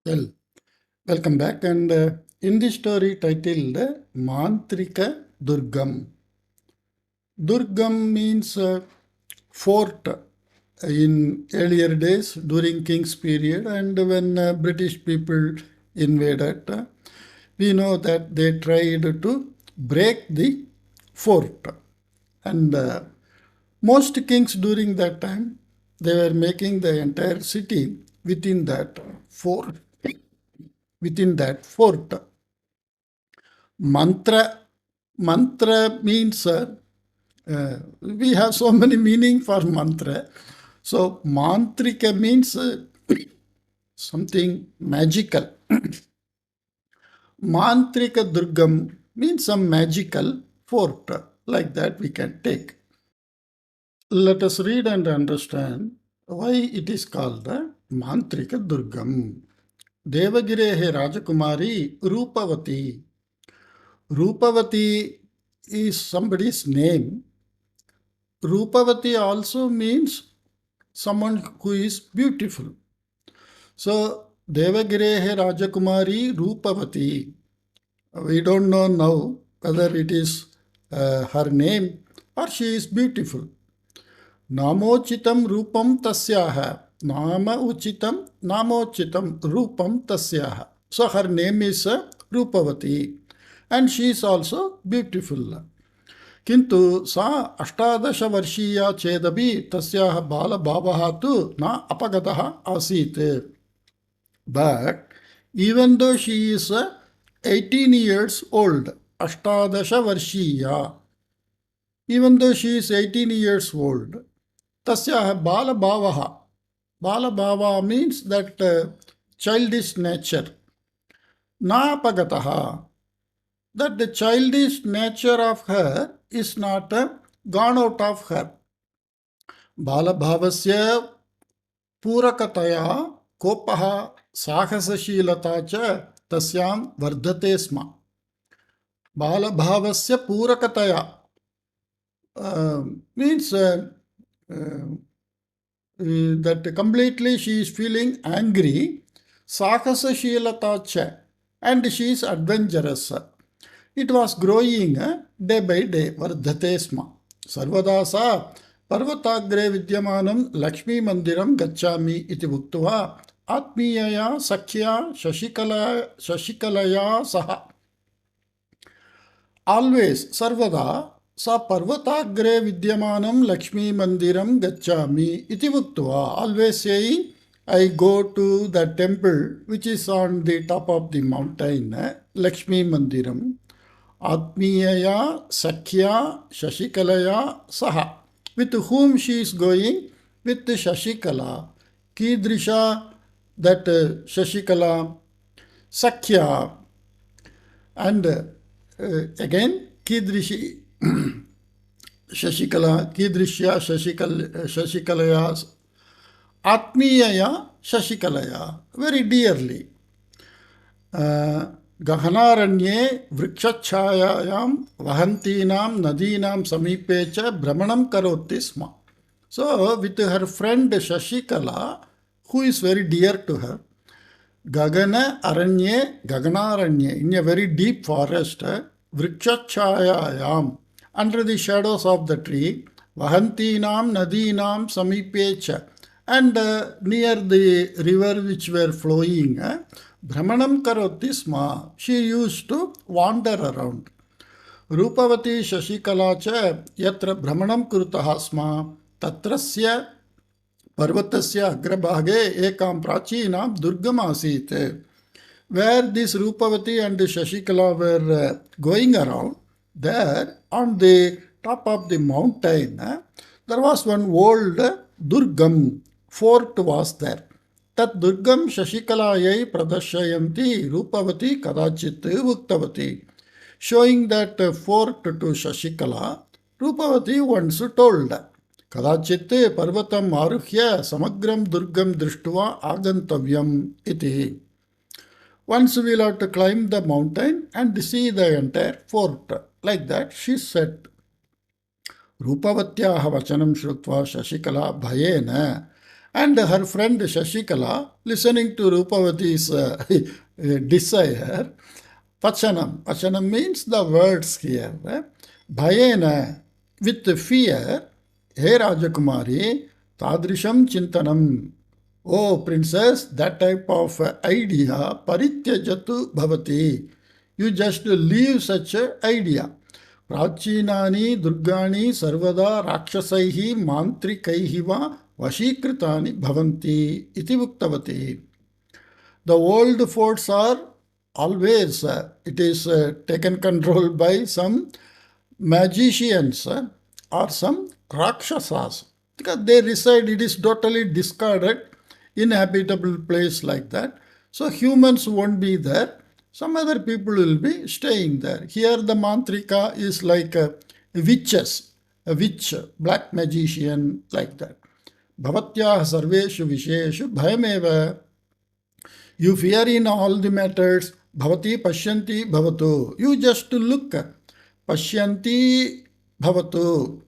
Well, welcome back. And in this story titled Mantrika Durgam. Durgam means fort in earlier days during King's period, and when British people invaded, we know that they tried to break the fort. And most kings during that time, they were making the entire city within that fort. Within that fort, mantra means we have so many meaning for mantra. So mantrika means something magical. Mantrika Durgam means some magical fort. Like that we can take. Let us read and understand why it is called the Mantrika Durgam. Devagirehe Rajakumari Rupavati. Rupavati is somebody's name. Rupavati also means someone who is beautiful. So, Devagirehe Rajakumari Rupavati. We don't know now whether it is her name or she is beautiful. Namochitam Rupam Tasyaha. Nama Uchitam Namochitam Rupam Tasyaha. So, her name is Rupavati and she is also beautiful. किन्तु सा 18 वर्षीया चेदपि तस्याः बालभावः तु न अपगतः आसीत्. But even though she is 18 years old, 18 वर्षीया, even though she is 18 years old, tasyaah balabhava means that childish nature, napagataha, that the childish nature of her is not gone out of her. Balabhavasya purakataya kopaha साहसशीलता च तस्यां वर्धते स्म. बालभावस्य पूरकतया means that completely she is feeling angry. Sakasashilata cha, and she is adventurous. It was growing day by day. Vardhate sma. Sarvada sa पर्वताग्रे विद्यमानं लक्ष्मी मंदिरं गच्छामि इति उक्त्वा आत्मीयया सख्या शशिकलया सह always सर्वदा सा पर्वताग्रे विद्यमानं लक्ष्मी मंदिरं गच्छामि इति उक्त्वा always saying I go to the temple which is on the top of the mountain, Lakshmi Mandiram. Atmiyaya Sakhya Shashikalaya Saha. With whom she is going? With Shashikala. Kidrisha, that Shashikala, Sakhya. And again, Kidrishi, Shashikala, Kidrishya, Shashikalaya, Atmiyaya, Shashikalaya, very dearly. गहनारण्ये वृक्षच्छायायां वहन्तीनां नदीनां समीपे च भ्रमणं करोति स्म. So with her friend Shashikala, who is very dear to her, Gaganaranye, in a very deep forest, Vrikshachayayam, under the shadows of the tree, Vahantinam Nadinam Samipecha, and near the river which were flowing, Brahmanam Karoti Sma, she used to wander around. Rupavati Shashikala cha yatra Brahmanam Kurutaha Sma, Tatrasya Parvatasya Agrabhage Ekam Prachinam Durgamasite. Where this Rupavati and Shashikala were going around, there on the top of the mountain, there was one old Durgam fort was there. Tat Durgam Shashikalayai Pradashayanti Rupavati Kadachit Uktavati. Showing that fort to Shashikala, Rupavati once told, Kadachit Parvatam Aruhya Samagram Durgam Drishtva Agantavyam iti. Once we will have to climb the mountain and see the entire fort. Like that, she said. Rupavatyaha vachanam shrutva Shashikala bhayena And her friend Shashikala, listening to Rupavati's desire, Pachanam. Pachanam means the words here. Bhayena, with fear, He Rajakumari, Tadrisham Chintanam. Oh, princess, that type of idea, Parityajatu Bhavati. You just leave such an idea. Prachinani Durgani Sarvada Rakshasaihi Mantrikaihi va Vashikritani Bhavanti iti Uktavati. The old forts are always, it is taken control by some magicians or some Rakshasas. Because they reside, it is totally discarded, inhabitable place like that. So humans won't be there. Some other people will be staying there. Here the mantrika is like witches, a witch, black magician, like that. Bhavatyah sarveshu visheshu bhayameva. You fear in all the matters. Bhavati pashyanti bhavatu. You just look. Pashyanti bhavatu.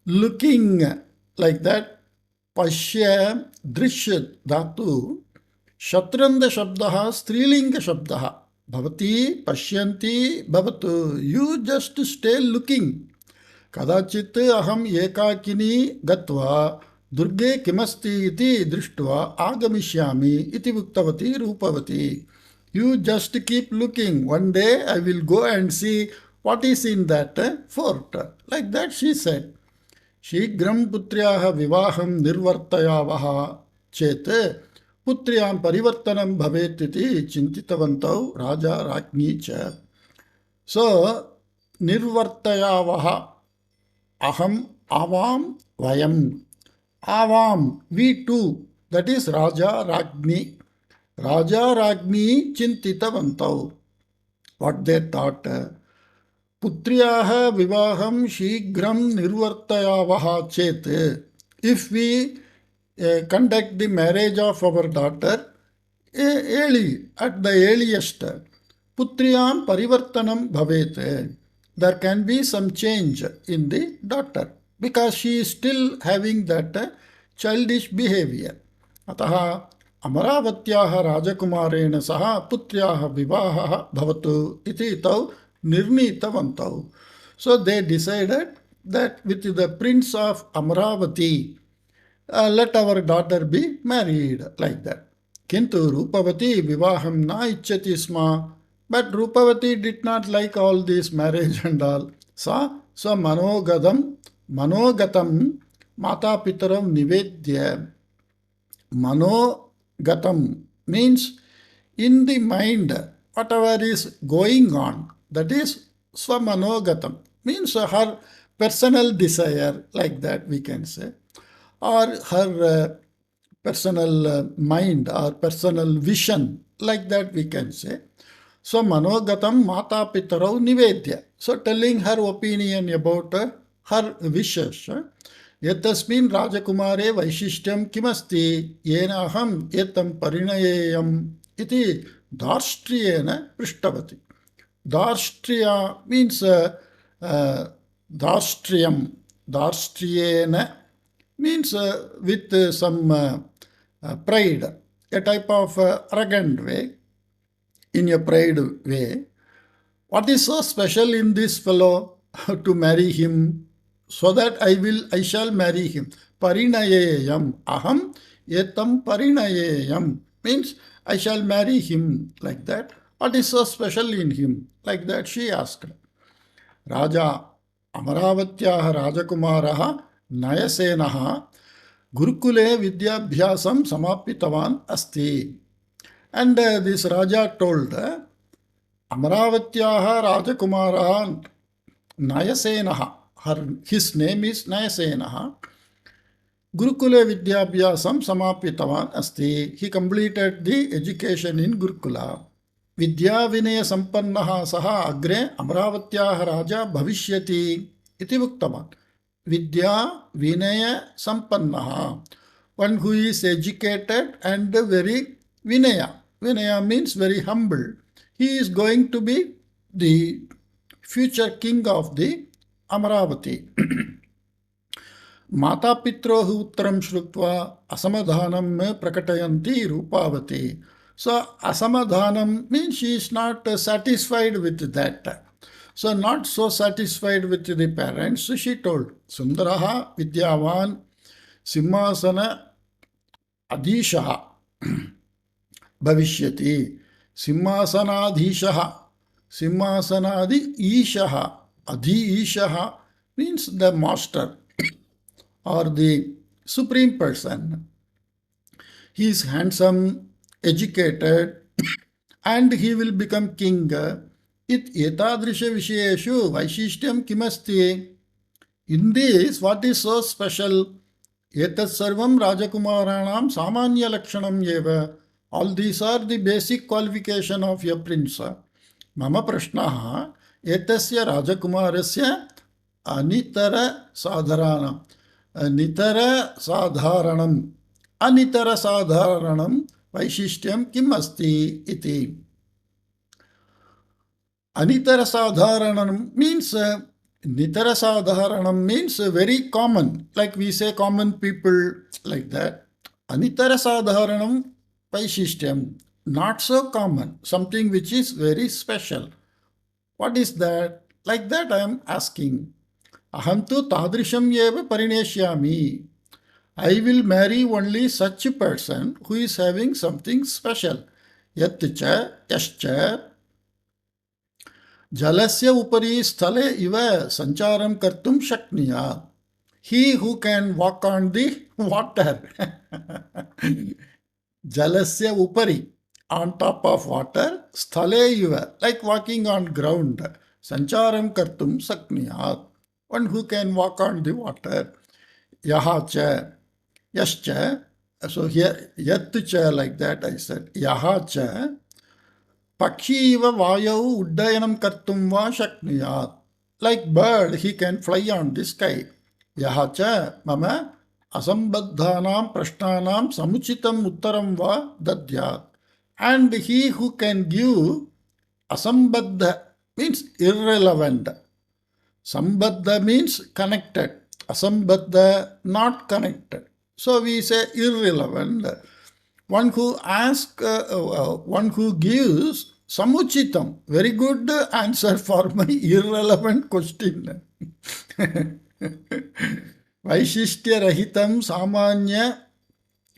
Looking like that. Pashya drishya dhatu. Shatranda shabdaha strilinga shabdaha. Bhavati pashyanti bhavatu. You just stay looking. Kadachit aham ekakini gatva Durge kimasti iti drishtva agamishyami iti uktavati rupavati. You just keep looking. One day I will go and see what is in that fort. Like that she said. Shigram putryaha vivaham nirvartayavaha chet putriyam parivartanam bhavet iti chintitavantau raja rajni cha. So, nirvartayavaha aham avam vayam. Avam, we too, that is Raja Ragni. Raja Ragni Chintitavantau. What they thought. Putriyaha vivaham shigram nirvartayavaha chet. If we conduct the marriage of our daughter early, at the earliest, putriyam parivartanam bhavet. There can be some change in the daughter, because she is still having that childish behavior. Ataha Amaravatiyaha Rajakumarena saha putryaha vivaha bhavatu iti tau nirnitavantau. So they decided that with the prince of Amaravati, let our daughter be married, like that. Kintu Rupavati vivaham na ichchati sma. But Rupavati did not like all this marriage and all. So manogatam mata pitaram nivedya. Manogatam means in the mind, whatever is going on, that is swamanogatam, means her personal desire, like that we can say, or her personal mind or personal vision, like that we can say. So manogatam mata pitarau nivedya. So telling her opinion about her wishes. Yatasmin Rajakumare Vaishishtyam kimasti yena aham etam parinayeyam iti darshtriyena prishtavati. Darshtriya means darshtriyam. Darshtriyena means with some pride, a type of arrogant way, in a pride way. What is so special in this fellow to marry him, so that I shall marry him? Parinayeyam. Aham etam parinayeyam means I shall marry him, like that. What is so special in him? Like that she asked. Raja Amaravatiyaha Rajakumaraha Nayasenaha Gurukule Vidyabhyasam Samapitavan Asti. And this Raja told Amaravatiyaha Rajakumaraha Nayasenaha. His name is Nayasenaha. Gurukule Vidyabhyasam Samapitavan Asti. He completed the education in Gurukula. Vidya Vinaya Sampannaha Saha Agre Amaravatiyaha Raja Bhavishyati iti Uktaman. Vidya Vinaya Sampannaha. One who is educated and very Vinaya. Vinaya means very humble. He is going to be the future king of the Amaravati. मातापित्रोः उत्तरं श्रुत्वा असमाधानं प्रकटयन्ती रूपावती. So asamadanam means she is not satisfied with that. So not so satisfied with the parents, so she told, Sundaraha vidyavan simhasana adhishaha bhavishyati. Simhasanadhishaha, simhasanadi ishaha, adhi ishaha means the master or the supreme person. He is handsome, educated, and he will become king. Etadrisha vishayeshu vaishishtyam kimasti. In this, what is so special? Etat sarvam rajakumaranam samanya lakshanam eva. All these are the basic qualification of a prince. Mama prashnaha etasya rajakumarasya anitara sadharanam. Anitara sadharanam vaishishtyam kim asti iti. Anitara sadharanam means nitara sadharanam means very common, like we say common people, like that. Anitara sadharanam vaishishtyam, not so common, something which is very special. What is that? Like that I am asking. Aham tu tadrisham eva parineshyami. I will marry only such a person who is having something special. Yatcha yascha jalasya upari sthale iva sancharam kartum shakniyat. He who can walk on the water. Jalasya upari, on top of water, sthale iva, like walking on ground. Sancharam kartum shakniyat, one who can walk on the water. Yahacha, yascha, so here yatcha, like that I said. Yahacha pakshi iva vayau uddayanam kartum va shakniyat, like bird he can fly on the sky. Yahacha mama asambadhanam prashnanam samuchitam uttaram va dadyat. And he who can give asambadha means irrelevant. Sambadha means connected. Asambadha not connected. So we say irrelevant. One who asks, one who gives samuchitam, very good answer for my irrelevant question. Vaishishthya rahitam samanya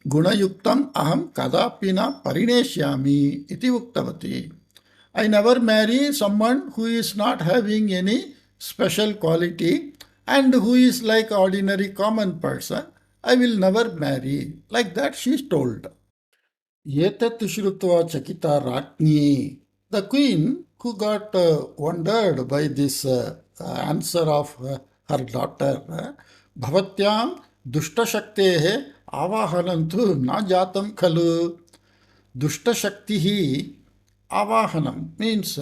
gunayuktam aham kadapina parineshyami iti uktavati. I never marry someone who is not having any special quality and who is like ordinary common person. I will never marry. Like that she is told. Yetat shrutva chakita ratni. The queen, who got wondered by this answer of her daughter, bhavatyam dushtashakteh avahanantu na jatam khalu. Dushtasaktihi avahanam means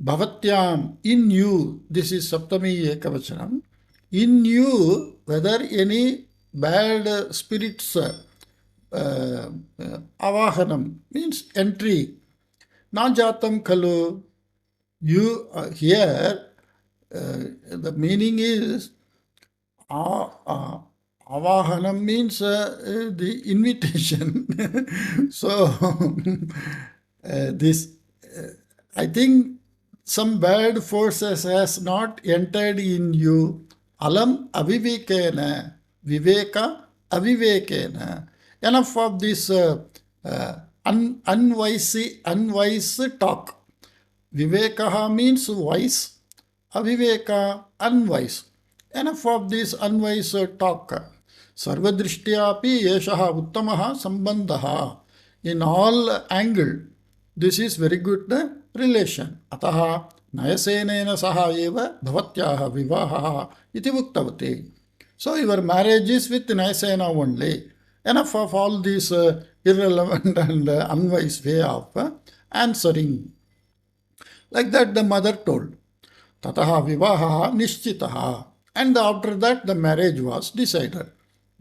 bhavatyam, in you, this is saptami ekavachanam, in you, whether any bad spirits, avahanam means entry, na jatam khalu, you, here the meaning is avahanam means the invitation. So this I think some bad forces has not entered in you. Alam avivekena, viveka avivekena. Enough of this unwise talk. Vivekaha means wise, aviveka unwise. Enough of this unwise talk. Sarvadrishtyapi yeshaha uttamaha sambandhaha. In all angle, this is very good relation. Ataha nayasenena saha eva bhavatyaha vivahaha iti uktavati. So your marriage is with Nayasena only. Enough of all this irrelevant and unwise way of answering. Like that the mother told. Tataha vivahaha nishchitaha. And after that the marriage was decided.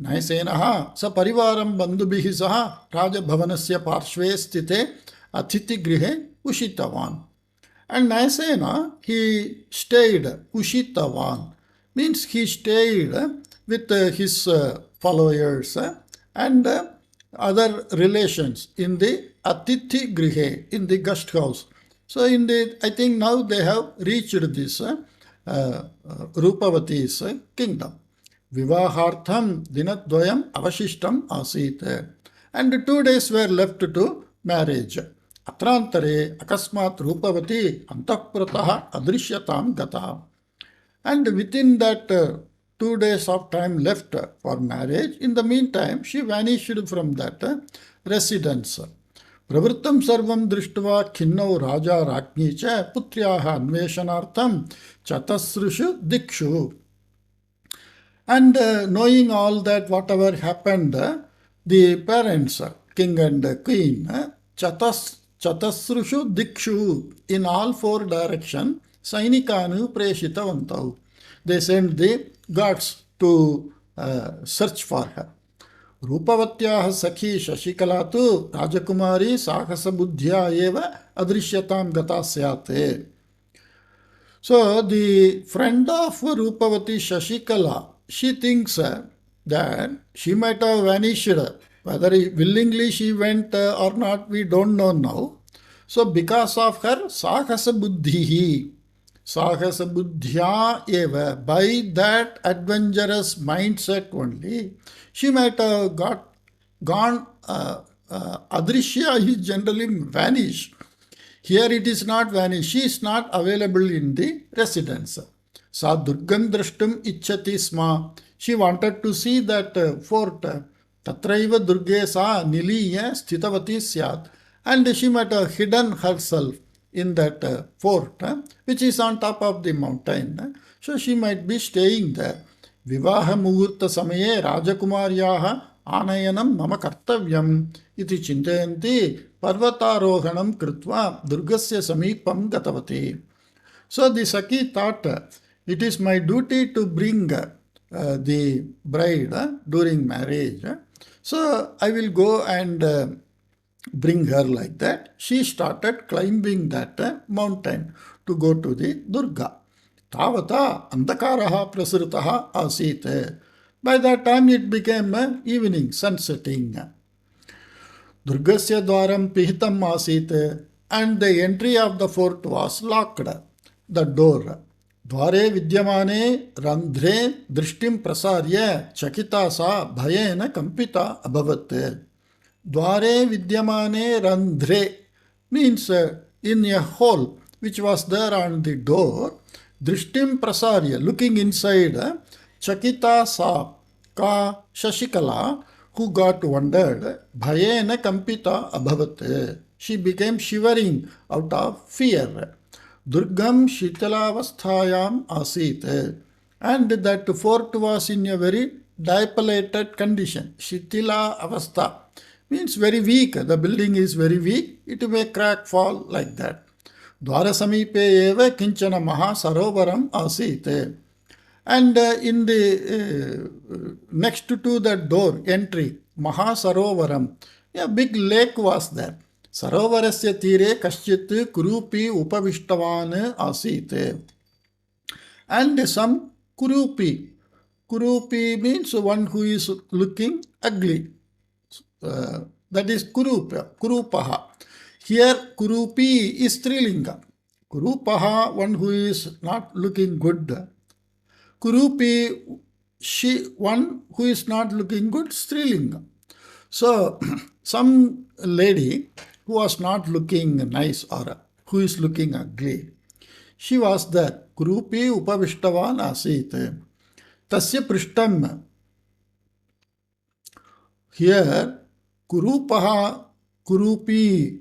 Nayasenaha sa parivaram bandhubihi saha rajabhavanasya parshve sthite atiti grihe ushitavan. And Nayasena, he stayed ushitavan, means he stayed with his followers and other relations in the Atithi Grihe, in the guest house. So I think now they have reached this Rupavati's kingdom. Vivahartham dinadvayam avashishtam asit. And 2 days were left to marriage. Atrantare akasmat Rupavati antapurataha adrishyatam gata. And within that 2 days of time left for marriage, in the meantime, she vanished from that residence. Pravrittam sarvam drishtva khinnau raja rakni cha putryaha anveshanartham chatasrishu dikshu. And knowing all that, whatever happened, the parents, king and queen, chatasrishu dikshu, in all 4 directions, Sainikanu preshitavantau. They sent the guards to search for her. Rupavatyaha sakhi Shashikala tu Rajakumari sahasa buddhya eva adrishyatam gata syate. So the friend of Rupavati, Shashikala, she thinks that she might have vanished. Whether willingly she went or not, we don't know now. So because of her sahasa buddhihi, Sahasa buddhya eva, by that adventurous mindset only, she might have gone, adrishya is generally vanish. Here it is not vanish, she is not available in the residence. Sa durgam drashtum ichchati sma, she wanted to see that fort, tatraiva durge sa niliya sthitavati syat, and she might have hidden herself in that fort, which is on top of the mountain. So she might be staying there. Vivaha muhurta samaye rajakumaryaha anayanam mama kartavyam iti chintayanti parvatarohanam kritva durgasya samipam gatavati. So the Sakhi thought, it is my duty to bring the bride during marriage. So I will go and bring her like that. She started climbing that mountain to go to the Durga. Tavata andakaraha prasritaha asit. By that time it became evening, sun setting. Durgasya dwaram pihitam asit, and the entry of the fort was locked, the door. Dware vidyamane randhre drishtim prasarya chakita sa bhayena kampita abhavat. Dware vidyamane randhre means in a hole which was there on the door. Drishtim prasarya, looking inside, chakita sa ka Shashikala, who got wondered, bhayena kampita abhavat. She became shivering out of fear. Durgam shitalavasthayam asit. And that fort was in a very dilapidated condition. Shitila avastha means very weak. The building is very weak. It may crack, fall like that. Dwara samipe eva kinchana maha sarovaram asit. And in the next to that door entry, maha sarovaram, a big lake was there. Sarovarasya tire kaschit kurupi upavishtavan asit. And some kurupi. Kurupi means one who is looking ugly. That is kurupaha. Here kurupi is strilinga. Kurupaha, one who is not looking good. Kurupi, one who is not looking good, strilinga. So some lady who was not looking nice or who is looking ugly, she was there. Kurupi upavishtavan asit. Tasya prishtam. Here kurupaha, kurupi.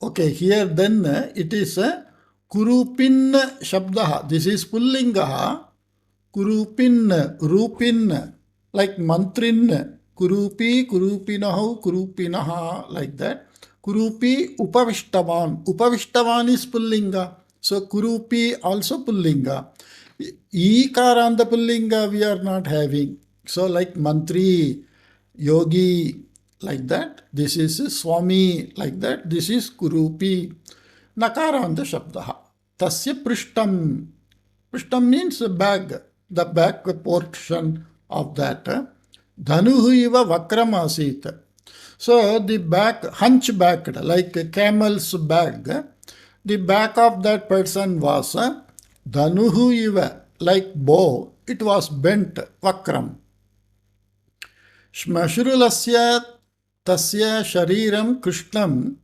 Okay, here then it is kurupin shabdaha. This is pullingaha. Kurupin, rupin, like mantrin. Kurupi, kurupinahu, kurupinaha, like that. Kurupi upavishtavan. Upavishtavan is pullinga. So kurupi also pullinga. Ikara on the pullinga we are not having. So like mantri, yogi, like that. This is Swami, like that. This is Kurupi. Nakara on the Shabdaha. Tasya Prishtam. Prishtam means bag, the back portion of that. Dhanuhu iva vakram asit. So the back, hunchbacked, like a camel's back, the back of that person was dhanuhu iva, like bow, it was bent, vakram. Shmashurulasya tasya shariram krishnam.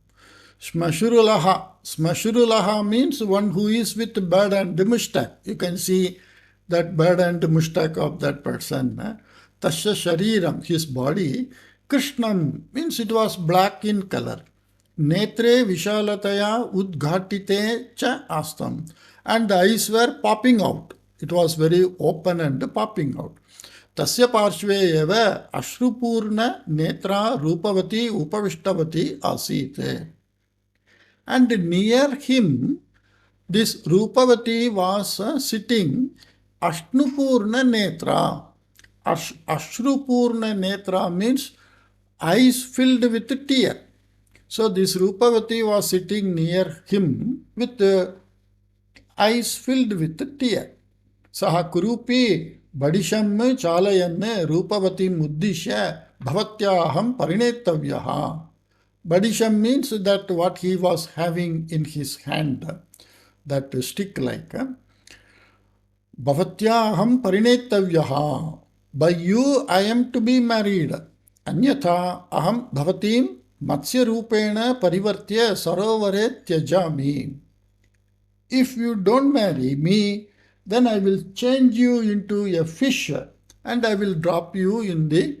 Shmashurulaha. Smashurulaha means one who is with beard and mustache. You can see that beard and mustache of that person. Tasya shariram, his body. Krishnam means it was black in color. Netre vishalataya udghatite cha astam. And the eyes were popping out. It was very open and popping out. तस्य पार्श्वे एव अश्रुपूर्ण नेत्रा रूपवती उपविष्टवती आसीत्. And near him, this Rupavati was sitting Ashnupurna Netra. Ashrupurna Netra means eyes filled with tear. So this Rupavati was sitting near him with eyes filled with tear. Saha Kurupi Badisham Chalayan Rupavati Muddisha Bhavatyaham Parinetavyaha. Badisham means that what he was having in his hand, that stick like. Bhavatyaham parinetavyaha. By you I am to be married. Anyatha aham bhavatim matsya rupena parivartya sarovare tyajami. If you don't marry me, then I will change you into a fish and I will drop you in the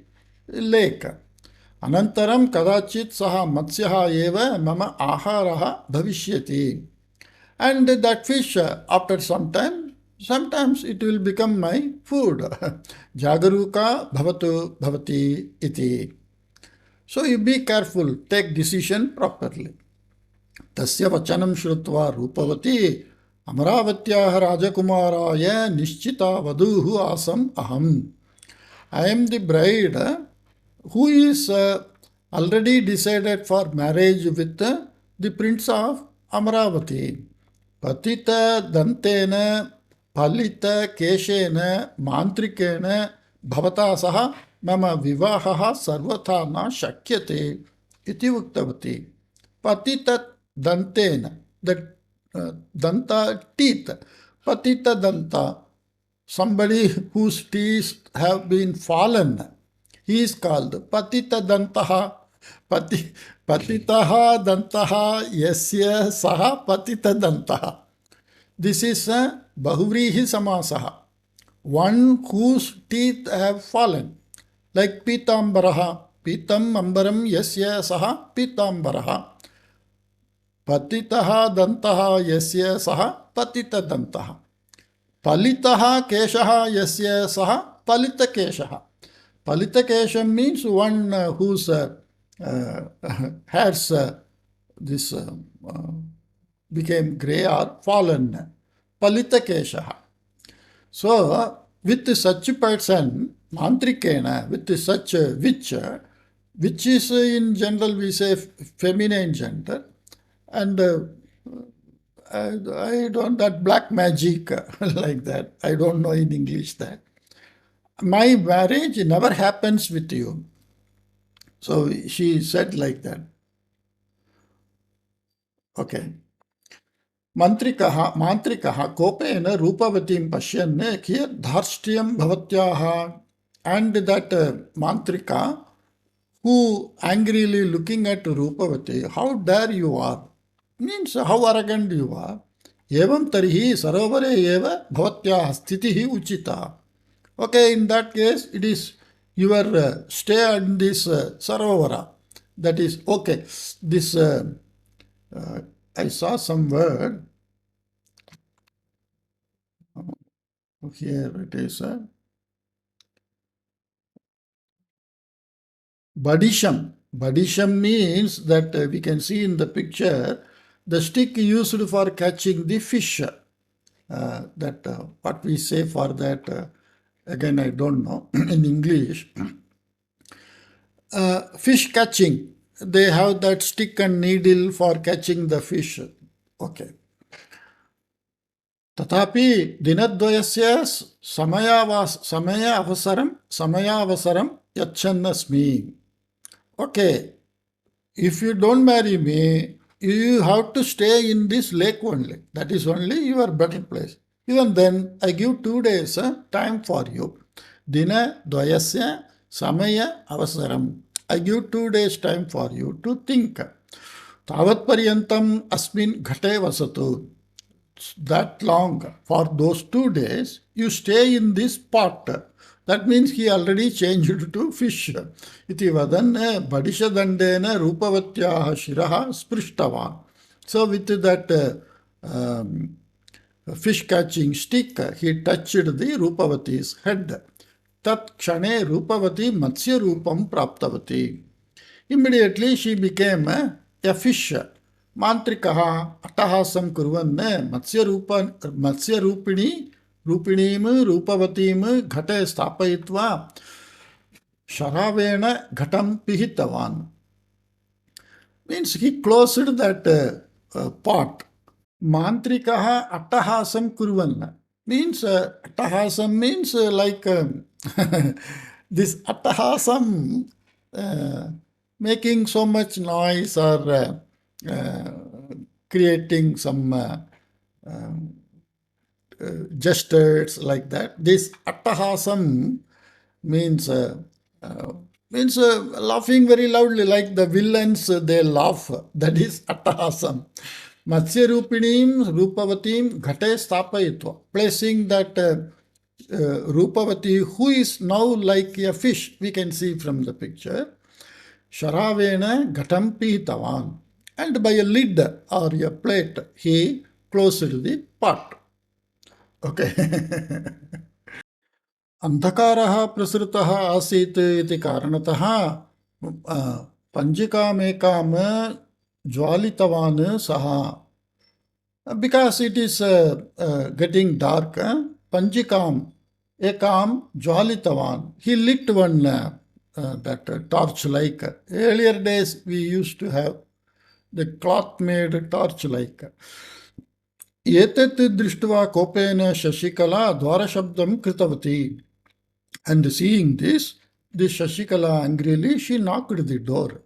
lake. Anantaram kadachit saha matsyaha eva mama aharaha bhavishyati. And that fish, after some time, sometimes it will become my food. Jagaruka bhavatu bhavati iti. So you be careful, take decision properly. Tasya vachanam shrutva rupavati Amaravatyaha rajakumaraya nischita vaduhu asam aham. I am the bride who is already decided for marriage with the prince of Amaravati. Patita dantena palita keshena mantrikena bhavata saha mama vivahaha sarvatha na shakyate iti uktavati. Patita dantena, the danta teeth. Patita danta, somebody whose teeth have been fallen. He is called Patita Dantaha. Patitaha Dantaha Yasya Saha Patita Dantaha. This is a Bahuvrihi Samasaha. One whose teeth have fallen. Like Pitambaraha. Pitam Ambaram Yasya Saha Pitambaraha. Patitaha Dantaha Yasya Saha Patita Dantaha. Palitaha Keshaha Yasya Saha Palita Keshaha. Palita Kesham means one whose hairs became grey or fallen. Palita Keshaha. So, with such a person, mantrikena, with such a witch, which is in general we say feminine gender, and I don't, that black magic like that, I don't know in English that. My marriage never happens with you. So she said like that. Okay. Mantrikaha kopena rupavatim pashyan kiyat dharshtyam bhavatyaha. And that mantrika who angrily looking at Rupavati, how dare you are, means how arrogant you are. Evam tarihi sarovare eva bhavatyaha sthitihi uchita. Okay, in that case, it is your stay in this Sarovara. That is okay. This, I saw some word. Here it is. Badisham. Badisham means that we can see in the picture the stick used for catching the fish. What we say for that. Again, I don't know in English. Fish catching. They have that stick and needle for catching the fish. Okay. तथापि दिनद्वयस्य समयावसरं यच्छन्नस्मि. Okay, if you don't marry me, you have to stay in this lake only. That is only your better place. Even then, I give 2 days time for you. Dina dvayasya samaya avasaram. I give 2 days time for you to think. Tavat paryantam asmin ghate vasatu. That long, for those 2 days, you stay in this pot. That means he already changed to fish. Iti vadan badishadandena rupavatyaha shiraha sprishtavan. So with that fish catching stick, he touched the Rupavati's head. Tat kshane Rupavati matsya rupam praptavati. Immediately she became a fish. Mantrikaha atahasam kurvan रूपिणीम रूपवतीम घटे स्थापयित्वा शरावेण घटं पिहितवान्. Means he closed that pot. Mantrikah attahasam kurvan means attahasam means like this attahasam making so much noise or creating some gestures like that. This attahasam means laughing very loudly, like the villains, they laugh. That is attahasam. Matsya rupinim rupavatim ghate stapayitva, placing that Rupavati, who is now like a fish, we can see from the picture. Sharavena ghatam pihitavan, and by a lid or a plate he closed the pot. Okay. अंधकारः प्रसृतः आसीत् इति कारणतः पंजिकामेकां ज्वालितवान् सः. Because it is getting dark, panjikam ekam ज्वालितवान्, he lit one that torch like. Earlier days we used to have the cloth made torch like. एतत् दृष्ट्वा Koppen Sasikala द्वारशब्दं कृतवती. And seeing this Shashikala angrily she knocked the door.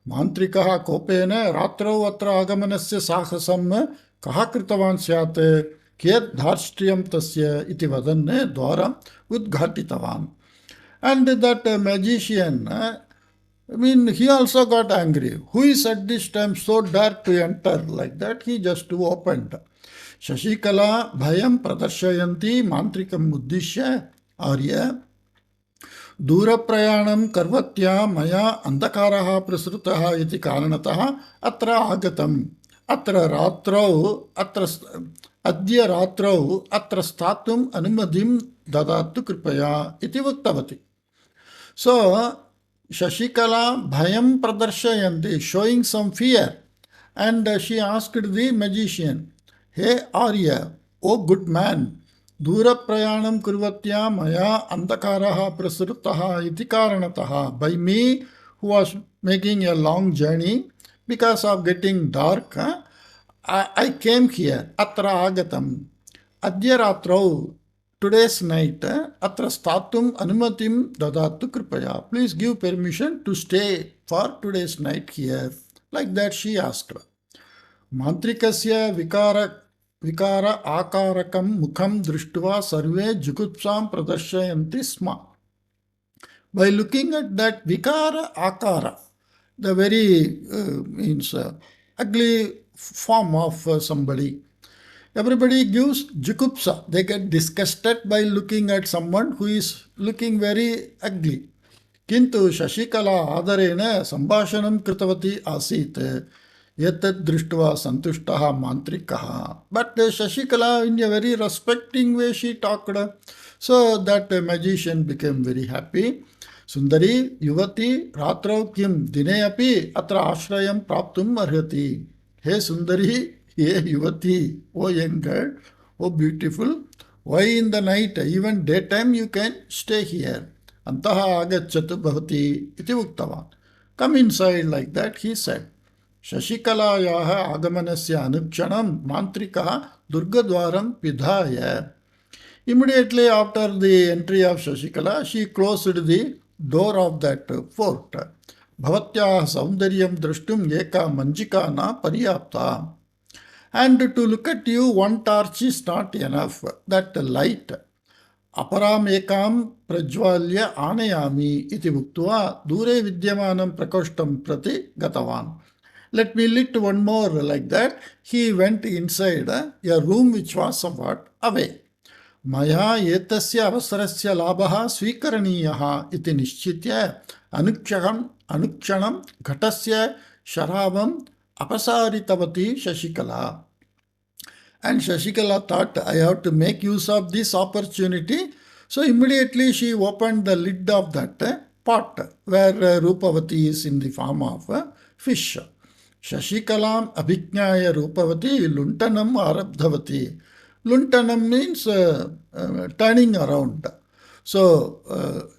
Mantrikah Koppen रात्रौ अत्र आगमनस्य साहसं कः कृतवान् स्यात्, कियत् धार्ष्ट्यं तस्य इति वदन् द्वारम् उद्घाटितवान्. And that magician, he also got angry. Who is at this time so dark to enter like that? He just opened. Sasikala भयं प्रदर्शयन्ती मान्त्रिकम् उद्दिश्य, आर्य दूरप्रयाणं कर्वत्या मया अन्धकारः प्रसृतः इति कारणतः अत्र आगतम्. अद्य रात्रौ अत्र स्थातुम् अनुमतिं ददातु कृपया इति उक्तवती. So Shashikala bhayam pradarshayante, showing some fear, and she asked the magician, "Hey Arya, O good man, dura prayanam kurvatya maya andakaraha prasrutaha iti karanataha." By me, who was making a long journey, because of getting dark, I came here. Atra agatam. Adya ratrau, today's night, atra statum anumatim dadatu kripaya. Please give permission to stay for today's night here. Like that she asked. Mantrikasya vikara akarakam mukham drishtva sarve jugupsam pradarshyanti sma. By looking at that vikara akara, the very ugly form of somebody, everybody gives jukupsa. They get disgusted by looking at someone who is looking very ugly. Kintu Shashikala adarena sambhashanam kritavati asit. Yatat drishtva santushtaha mantrikaha. But Shashikala, in a very respecting way, she talked. So that magician became very happy. Sundari yuvati ratrau kim dine api atra ashrayam praptum arhati. Hey Sundari, hey yuvati, oh young girl, oh beautiful, why in the night, even daytime you can stay here. Antaha agacchatu bhavati iti uktavan. Come inside, like that he said. Shashikalayaha agamanasya anukshanam mantrikaha Durgadwaram Pidhaya. Immediately after the entry of Shashikala, she closed the door of that fort. Bhavatyaha Saundaryam Drashtum Eka Manjika na Paryapta. And to look at you, one torch is not enough. That light. अपराम एकाम प्रज्वाल्य आनयामि इति उक्त्वा दूरे विद्यमानं प्रकोष्ठं प्रति गतवान्. Let me lit one more like that. He went inside a room which was somewhat away. मया एतस्य अवसरस्य लाभः स्वीकरणीयः इति निश्चित्य अनुक्षणं घटस्य शरावम् अपसारितवती Sasikala. And Shashikala thought, I have to make use of this opportunity. So immediately she opened the lid of that pot where Rupavati is in the form of a fish. Shashikalam abhignaya Rupavati luntanam arabdhavati. Luntanam means turning around. So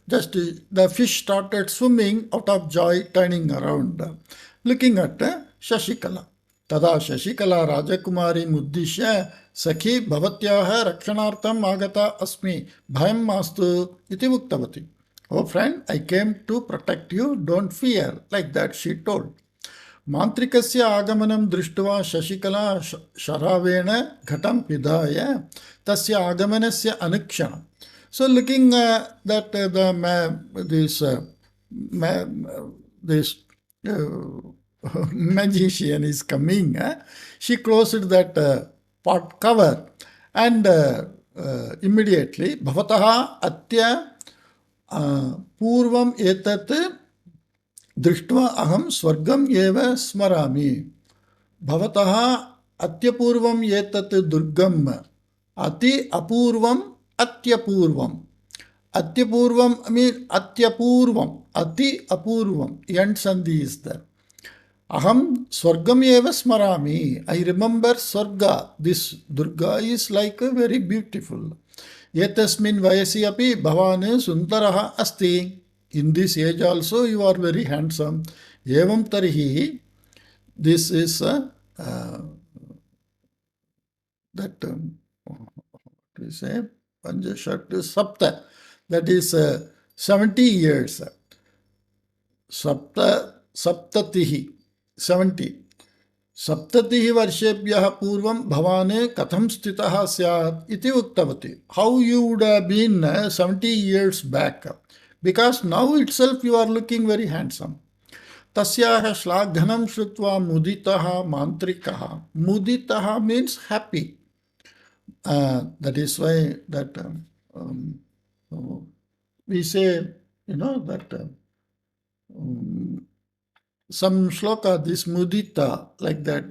just the fish started swimming out of joy, turning around, looking at Shashikala. तदा शशिकला राजकुमारीम् उद्दिश्य सखी भवत्याः रक्षणार्थम् आगता अस्मि भयं मास्तु इति उक्तवती. ओ friend, I came to protect you, don't fear, like that she told. मान्त्रिकस्य आगमनं दृष्ट्वा शशिकला शरावेण घटं पिधाय तस्य आगमनस्य अनुक्षणं. So looking that this magician is coming, she closed that pot cover and immediately bhavataha atya purvam etat drishtva aham swargam eva smarami. Bhavataha atyapurvam etat durgam ati apurvam atyapurvam. Atyapurvam means atyapurvam, ati apurvam, end sandhi is there. Aham swargam eva smarami. I remember Swarga. This Durga is like very beautiful. Etasmin vayasi api bhavane sundaraha asti. In this age also you are very handsome. Evam tarihi. This is that what we say Panjashat Sapta. That is 70 years. Saptatihi. 70. Saptatihi varshebhyah purvam bhavane katham stitah syat iti uktavati. How you would have been 70 years back? Because now itself you are looking very handsome. Tasyaha shlaghanam shrutva muditaha mantrikaha. Muditaha means happy. That is why that we say, that some shloka, this mudita, like that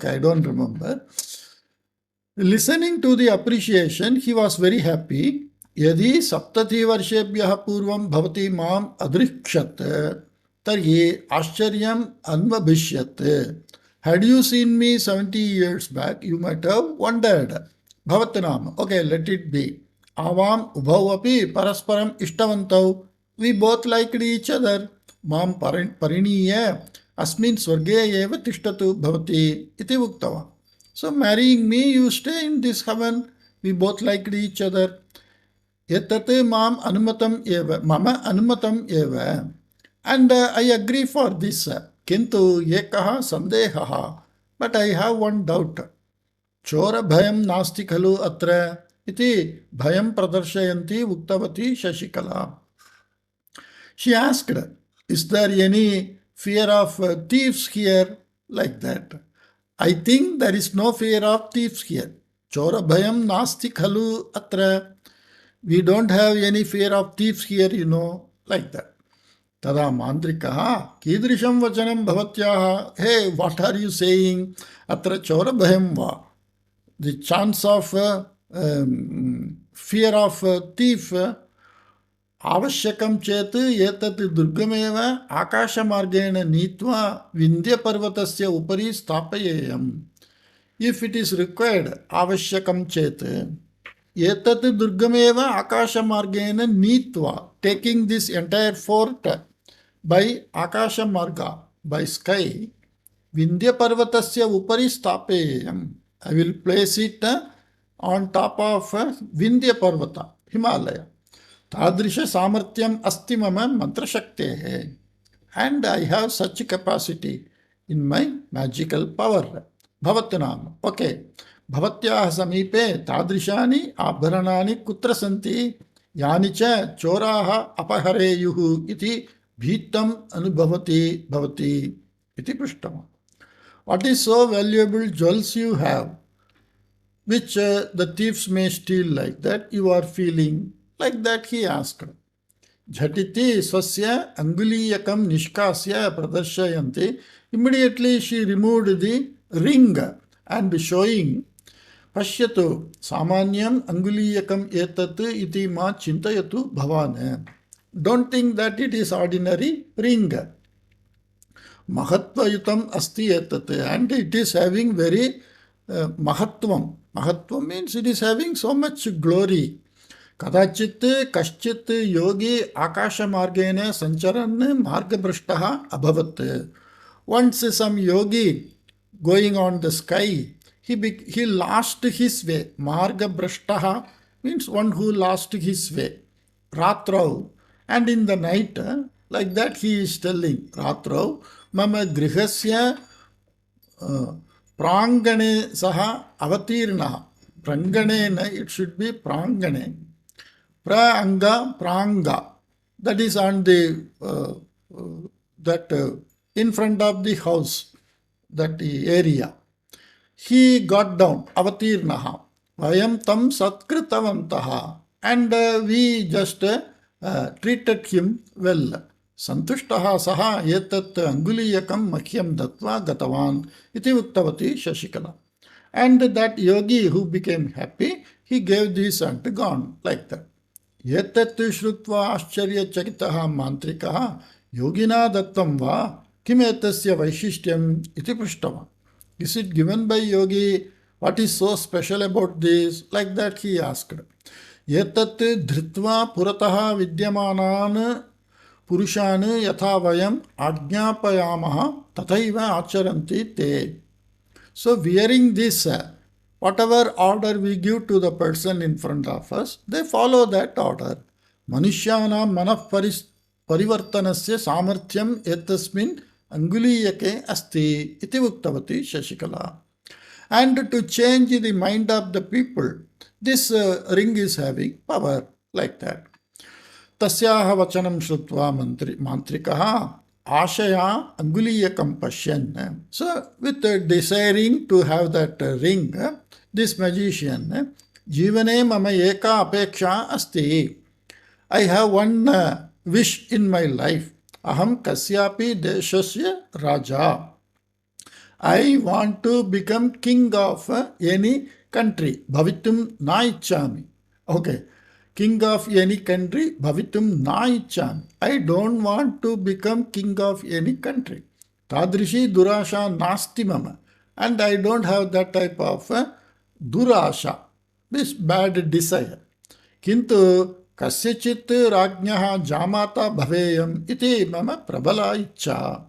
I don't remember. Listening to the appreciation, he was very happy. Yadi saptati varshebhyah purvam bhavati mam adrikshat tarhi ascharyam anvabhishyat. Had you seen me 70 years back, you might have wondered. Bhavatnam. Okay, let it be. Avam ubhau api parasparam ishtavantau. We both liked each other. मां परिणीय अस्मिन् स्वर्गे एव तिष्ठतु भवति इति उक्तवान्. So marrying me, you stay in this heaven. We both liked each other. एतत् माम् अनुमतम् एव, मम अनुमतम् एव. And I agree for this. किन्तु एकः सन्देहः. But I have one doubt. चोर भयं नास्ति खलु अत्र इति भयं प्रदर्शयन्ती उक्तवती Sasikala. She asked, is there any fear of thieves here? Like that. I think there is no fear of thieves here. Chora bhayam nasti khalu atra. We don't have any fear of thieves here, like that. Tada mandrikaha kidrisham vachanam bhavatyaha. Hey, what are you saying? Atra chora bhayam va. The chance of fear of thief आवश्यकं चेत एतत् दुर्गमेव आकाशमार्गेण नीत्वा विन्ध्यपर्वतस्य उपरि स्थापयेयम्. If it is required, आवश्यकं चेत एतत् दुर्गमेव आकाशमार्गेण नीत्वा, taking this entire fort by आकाशमार्ग, by sky, विन्ध्यपर्वतस्य उपरि स्थापयेयम्. I will place it on top of Vindhya Parvata, Himalaya. Tadrisha Samarthyam Asti Mama Mantrashaktehe. And I have such capacity in my magical power. Bhavatyanam. Okay. Bhavatyaah samipe tadrishani abharanani kutra santi yani cha choraha apahareyuhu iti bhitam anubhavati bhavati iti prishtam. What is so valuable jewels you have, which the thieves may steal like that, you are feeling like that, he asked. Jhatiti swasya anguliyakam nishkasya pradarshayante. Immediately she removed the ring and showing, Pashyatu samanyam anguliyakam etat iti ma chintayatu bhavan. Don't think that it is ordinary ring. Mahatvayutam asti etat, and it is having very mahatvam. Mahatvam means it is having so much glory. Kadachit kaschit yogi akasha margene sancharan margabhrashtaha abhavat. Once some yogi going on the sky, he lost his way. Margabhrashtaha means one who lost his way. Ratrau. And in the night, like that he is telling, Ratrau, mama grihasya prangane saha avatirna. Pranganena, it should be prangane. Pranga. That is on the in front of the house, that area. He got down, avatirnaha. Vayam tam satkritavantaha. And we just treated him well. Santushtaha saha etat anguliyakam makhyam datva gatavan iti uttavati Shashikala. And that yogi who became happy, he gave this and gone like that. Etat shrutva ascharya chakitaha mantrikaha yogina dattam va kim etasya vaishishtyam iti prishtava. Is it given by yogi? What is so special about this? Like that he asked. Etat dhritva purataha vidyamanan purushan yatha vayam ajñapayamaha tathaiva acharanti te. So wearing this, whatever order we give to the person in front of us, they follow that order. Manushyanam manah parivartanasya samarthyam etasmin anguliyake asti iti uktavati Shashikala. And to change the mind of the people, this ring is having power like that. Tasyaha vachanam shrutva mantrikaha ashaya anguliyakam pashyan. So with desiring to have that ring, this magician, jivane mama eka apeksha asti. I have one wish in my life. Aham kasyapi deshasya raja. I want to become king of any country. Bhavitum na ichchami. Okay. King of any country, bhavitum na ichchami. I don't want to become king of any country. Tadrishi durasha nasti mama. And I don't have that type of durasha, this bad desire. Kintu kasyachit rajnyaha jamata bhaveyam iti mama prabala ichcha.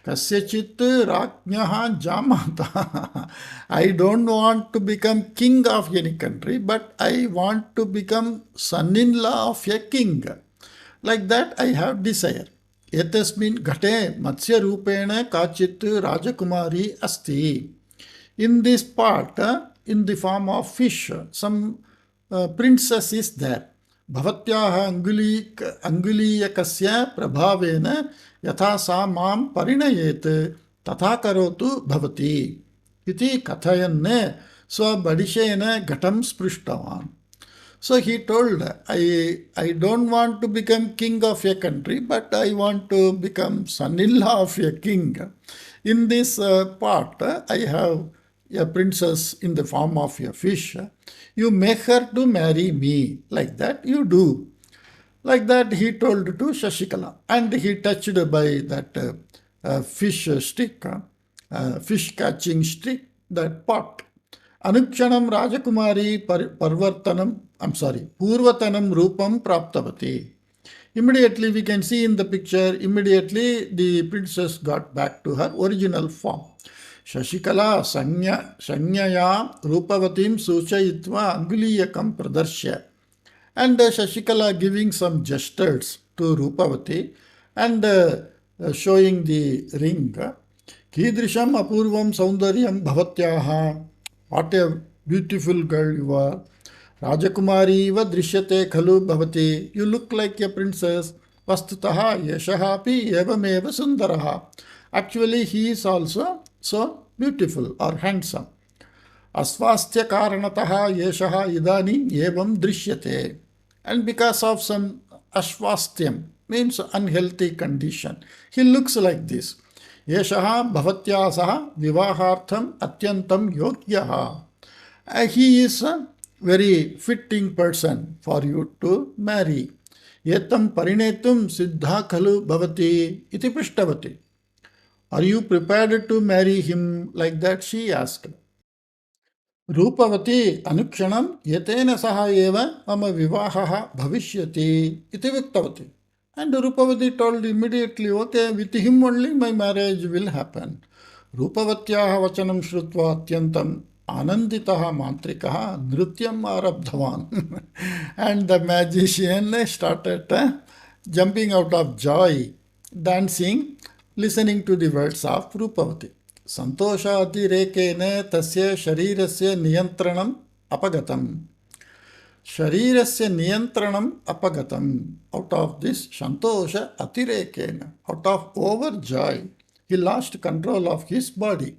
Kasyachit rajnyaha jamata. I don't want to become king of any country, but I want to become son-in-law of a king. Like that I have desire. Etasmin ghate matsya rupena kachit rajakumari asti. In this part, in the form of fish, some princess is there. Bhavatyaha anguliyakasya prabhavena yatha sa mam parinayet tatha karotu bhavati iti kathayanne swabadishena ghatam sprishtavan. So he told, I don't want to become king of a country, but I want to become son-in-law of a king. In this part, I have a princess in the form of a fish. You make her to marry me. Like that you do. Like that he told to Shashikala. And he touched by that fish stick, fish catching stick, that pot. Anukshanam Rajakumari Purvatanam Rupam Praptavati. Immediately we can see in the picture, immediately the princess got back to her original form. Shashikala Sanyaya Rupavatим Suchayitva Anguliyakam Pradarshya. And Shashikala giving some gestures to Rupavati and showing the ring. Kidrisham Apurvam Saundaryam Bhavatyaha. What a beautiful girl you are. Rajakumari iva drishyate khalu bhavati. You look like a princess. Vastutaha yashahapi evameva sundaraha. Actually, he is also so beautiful or handsome. Asvastya karanataha yeshaha idani evam drishyate. And because of some ashvastyam, means unhealthy condition, he looks like this. Yeshaha bhavatyasaha vivahartham atyantam yogyaha. He is a very fitting person for you to marry. Yetam parinetum siddha khalu bhavati iti prishtavati. Are you prepared to marry him? Like that she asked. Rupavati anukshanam yetena saha eva mama vivahaha bhavishyati iti viktavati. And Rupavati told immediately, okay, with him only my marriage will happen. Rupavatyaha vachanam shrutva atyantam ananditaha mantrikaha nrutyam arabdhavan. And the magician started jumping out of joy, dancing, listening to the words of Rupavati. Santoshaatirekene tasya sharirasya niyantranam apagatam. Sharirasya niyantranam apagatam. Out of this Santosha atirekena, out of overjoy, he lost control of his body.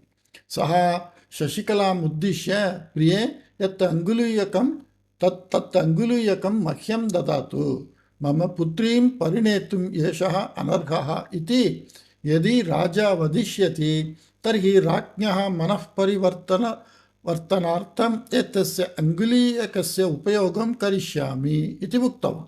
Saha Shashikala muddishya priye yat anguluyakam tat anguluyakam mahyam dadatu. Mama putrim parinetum yeshaha anarghaha iti yadi raja vadishyati tarhi rajnyaha manah vartanartham etasya anguliyakasya upayogam karishyami iti muktava.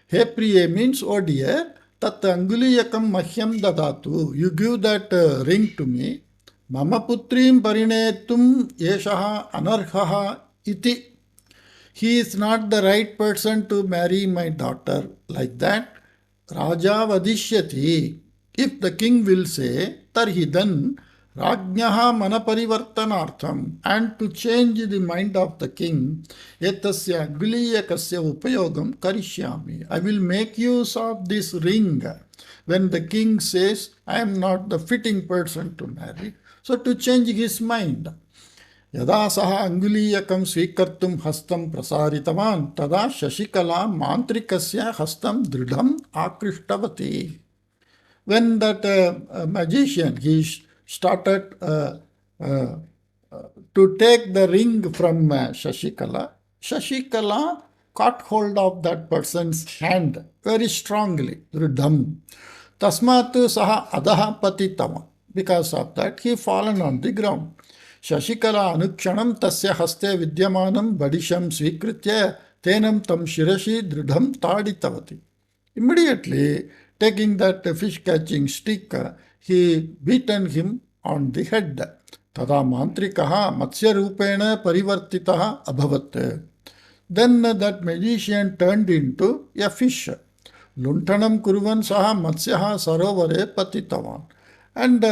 He priye means, oh dear, tat anguliyakam mahyam dadatu. You give that ring to me. Mama putrim parinetum yeshaha anarhaha iti. He is not the right person to marry my daughter. Like that, Raja vadishyati. If the king will say, tarhi then, Rajnyaha manaparivartanartham, and to change the mind of the king, etasya guliyakasya upayogam karishyami. I will make use of this ring. When the king says, I am not the fitting person to marry, so to change his mind. Yada saha anguliyakam svikartum hastam prasaritavan, tada Shashikala mantrikasya hastam dridham akrishtabati. When that magician, he started to take the ring from Shashikala, Shashikala caught hold of that person's hand very strongly, dridham. Tasmat saha adaha patitama. Because of that, he fallen on the ground. Shashikala anukshanam tasya haste vidyamanam badisham svikritya tenam tam shirashi dridham taditavati. Immediately, taking that fish catching stick, he beaten him on the head. Tada mantrikaha matsya rupena parivartitaha abhavat. Then that magician turned into a fish. Luntanam kurvan saha matsyaha sarovare patitavan. And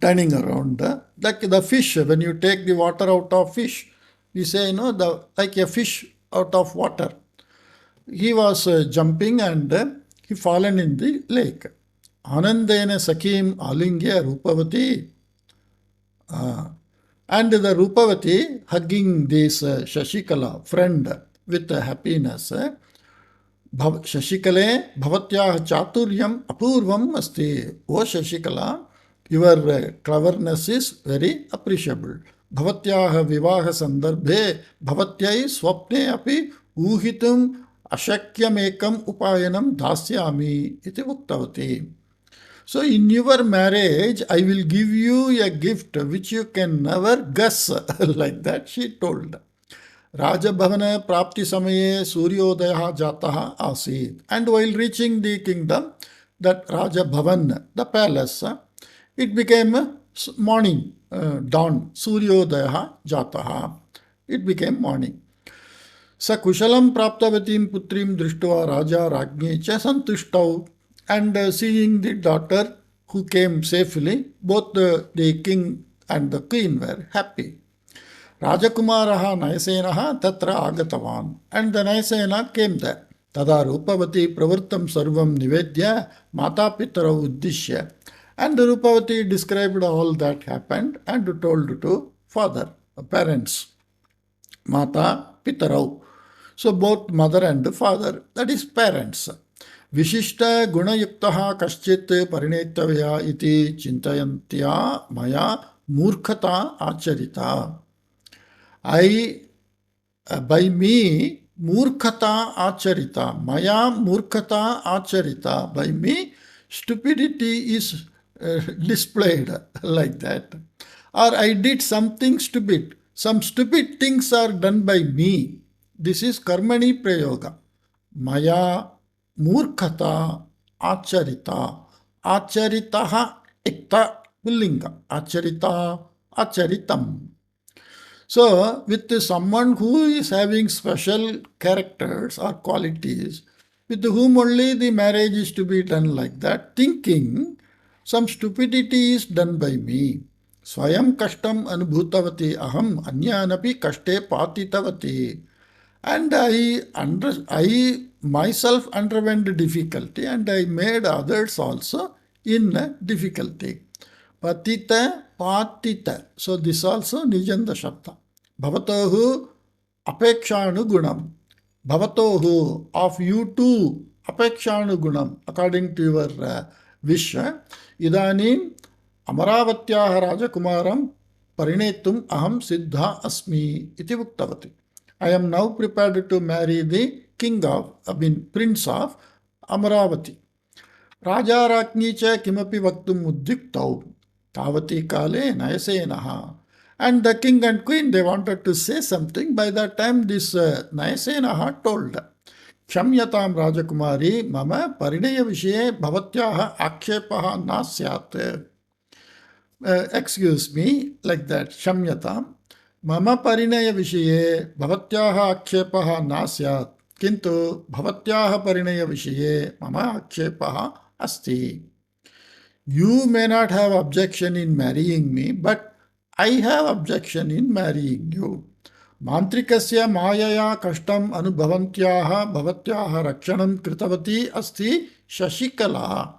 turning around, like the fish, when you take the water out of fish, we say, like a fish out of water. He was jumping and he fallen in the lake. Anandena Sakim Alingya Rupavati. And the Rupavati hugging this Shashikala friend with happiness. Shashikale Bhavatya Chaturyam Apurvam Asti. O Shashikala, your cleverness is very appreciable. Bhavatyaha Vivaha Sandarbhe Bhavatyai Swapne Api Uhitum Ashakyamekam Upayanam Dasyami iti Uktavati. So in your marriage, I will give you a gift which you can never guess. Like that she told. Raja Bhavana Prapti Samaye Suryodaya Jataha Asid. And while reaching the kingdom, that Raja Bhavan, the palace, it became morning, dawn. Suryodaya Jataha. It became morning. Sa kushalam praptavatim putrim drishtva raja rajne cha santushtau. And seeing the daughter who came safely. Both the king and the queen were happy. Rajakumaraha Nayasenaha tatra agatavan. And the Nayasena came there. Tada Rupavati pravrittam sarvam nivedya mata pitarau uddishya. And Rupavati described all that happened and told to father, parents, Mata Pitarau. So both mother and father, that is parents. Vishishta gunayuktaha kaschit parinetavya iti chintayantya maya murkhata acharita. By me, murkhata acharita. Maya murkhata acharita. By me, stupidity is displayed like that. Or I did something stupid. Some stupid things are done by me. This is karmani prayoga. Maya murkhata acharita. Acharitaha ikta pullinga. Acharita acharitam. So, with someone who is having special characters or qualities, with whom only the marriage is to be done like that, thinking some stupidity is done by me. Swayam kashtam anubhutavati aham anyanapi kashte patitavati. And I myself underwent difficulty and I made others also in difficulty. Patita, patita. So this also Nijanda Shabda. Bhavatohu apekshanu gunam. Bhavatohu, of you too, apekshanu gunam, according to your wish. Idanim Amaravatyaha Rajakumaram parinetum aham siddha asmi iti uktavati. I am now prepared to marry the prince of Amaravati. Raja Rakni cha kimapi vaktum uddyiktau. Tavati kale Nayasenaha. And the king and queen, they wanted to say something. By that time, this Nayasenaha told, Kshamyatam Rajakumari mama parinaya vishaye bhavatyaha akshepaha na syat. Excuse me, like that, Kshamyatam. Mama parinaya vishaye bhavatyaha akshepaha na syat. Kintu bhavatyaha parinaya vishaye mama akshepaha asti. You may not have objection in marrying me, but I have objection in marrying you. Mantrikasya mayaya kashtam anubhavantyaha bhavatyaha rakshanam kritavati asti Shashikala.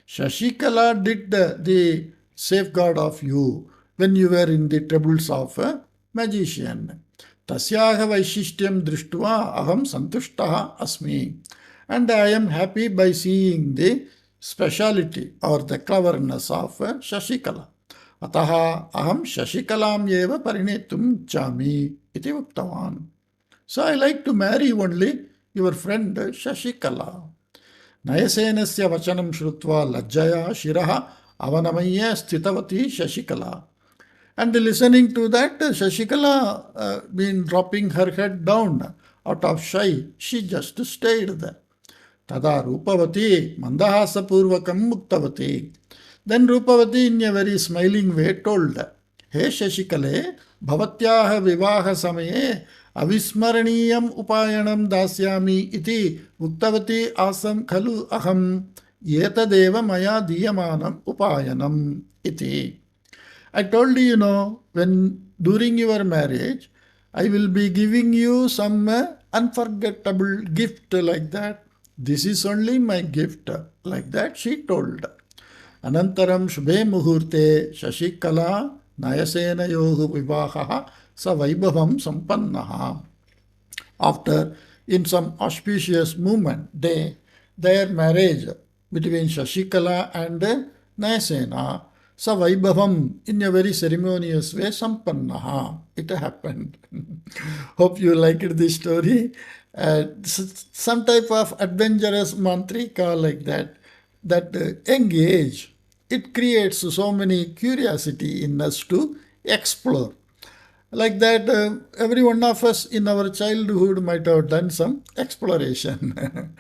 Shashikala did the safeguard of you when you were in the troubles of a magician. Tasyaha vaishishtyam drishtva aham santushtaha asmi. And I am happy by seeing the speciality or the cleverness of Shashikala. Ataha aham Shashikalam yeva parinetum chami iti uktavan. So I like to marry only your friend Shashikala. Nayasenasya vachanam shrutva lajjaya shiraha avanamaya sthitavati Shashikala. And listening to that, Shashikala been dropping her head down out of shy. She just stayed there. Tada Rupavati mandahasapurvakam muktavati. Then Rupavati in a very smiling way told, He Shashikale, bhavatyaha vivaha samaye avismaraniyam upayanam dasyami iti muktavati asam khalu aham yetadeva maya diyamanam upayanam iti. I told you, when during your marriage, I will be giving you some unforgettable gift like that. This is only my gift. Like that she told. Anantaram shubhe muhurte Shashikala Nayasenayohu vivahaha sa vaibhavam sampannaha. After, in some auspicious moment, their marriage between Shashikala and Nayasena, sa vaibhavam, in a very ceremonious way, sampannaha. It happened. Hope you liked this story. Some type of adventurous mantrika like that young age, it creates so many curiosity in us to explore. Like that, every one of us in our childhood might have done some exploration.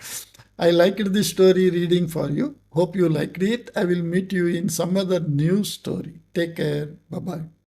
I liked this story reading for you. Hope you liked it. I will meet you in some other new story. Take care. Bye-bye.